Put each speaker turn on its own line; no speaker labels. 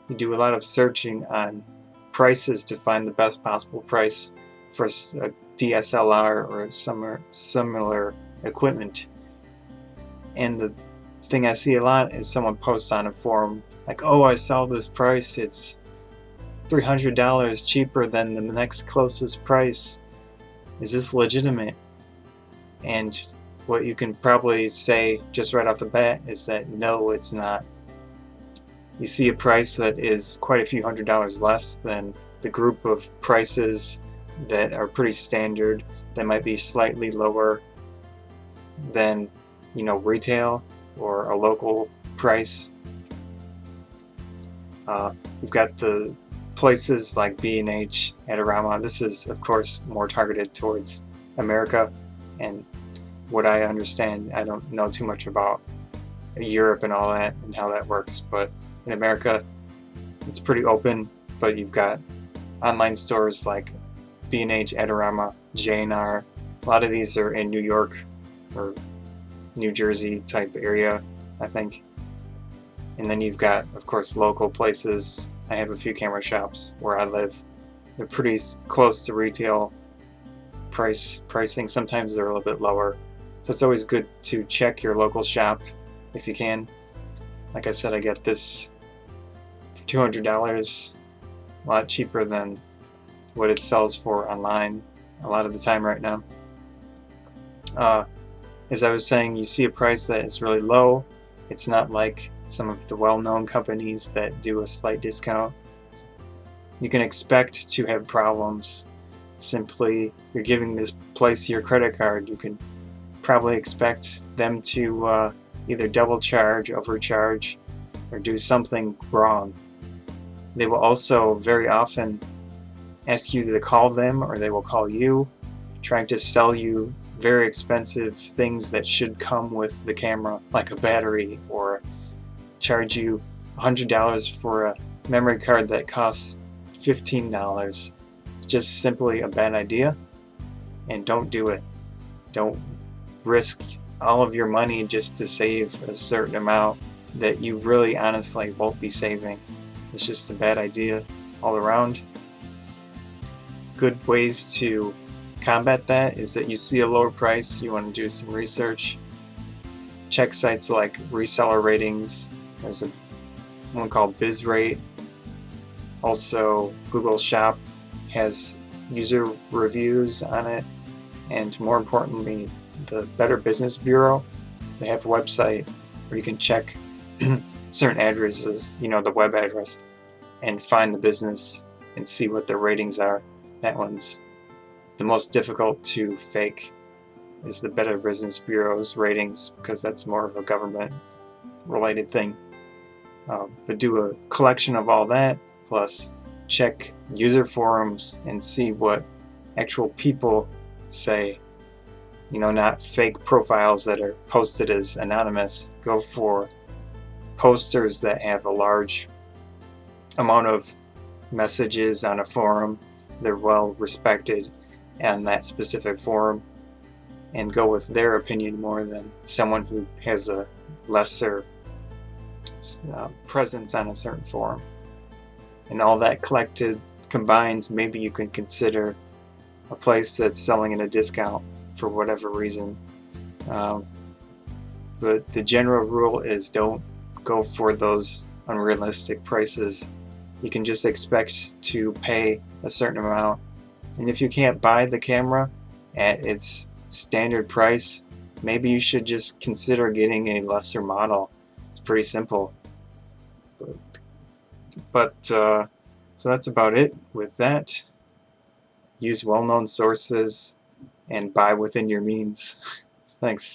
You do a lot of searching on prices to find the best possible price for a DSLR or similar equipment. And the thing I see a lot is someone posts on a forum like, oh, I saw this price, it's $300 cheaper than the next closest price. Is this legitimate? And what you can probably say just right off the bat is that no, it's not. You see a price that is quite a few $100s less than the group of prices that are pretty standard, that might be slightly lower than, retail or a local price. You've got the places like B&H, Adorama. This is, of course, more targeted towards America, and what I understand, I don't know too much about Europe and all that and how that works, but in America it's pretty open. But you've got online stores like B&H, Adorama, J&R. A lot of these are in New York or New Jersey type area, I think. And then you've got, of course, local places. I have a few camera shops where I live. They're pretty close to retail pricing. Sometimes they're a little bit lower. So it's always good to check your local shop if you can. Like I said, I got this for $200, a lot cheaper than what it sells for online a lot of the time right now. As I was saying, you see a price that is really low. It's not like some of the well-known companies that do a slight discount. You can expect to have problems. Simply, you're giving this place your credit card, you can probably expect them to either double charge, overcharge, or do something wrong. They will also very often ask you to call them, or they will call you, trying to sell you very expensive things that should come with the camera, like a battery, or charge you $100 for a memory card that costs $15. It's just simply a bad idea, and don't do it. Don't risk all of your money just to save a certain amount that you really honestly won't be saving. It's just a bad idea all around. Good ways to combat that is that you see a lower price, you want to do some research. Check sites like Resellerratings. There's one called Bizrate. Also, Google Shop has user reviews on it, and more importantly, the Better Business Bureau. They have a website where you can check certain addresses, the web address, and find the business and see what their ratings are. That one's the most difficult to fake, is the Better Business Bureau's ratings, because that's more of a government related thing. But do a collection of all that, plus check user forums and see what actual people say. Not fake profiles that are posted as anonymous. Go for posters that have a large amount of messages on a forum. They're well respected on that specific forum, and go with their opinion more than someone who has a lesser presence on a certain forum. And all that combined, maybe you can consider a place that's selling at a discount for whatever reason. But the general rule is don't go for those unrealistic prices. You can just expect to pay a certain amount, and if you can't buy the camera at its standard price, maybe you should just consider getting a lesser model. It's pretty simple. But so that's about it with that. Use well-known sources and buy within your means. Thanks.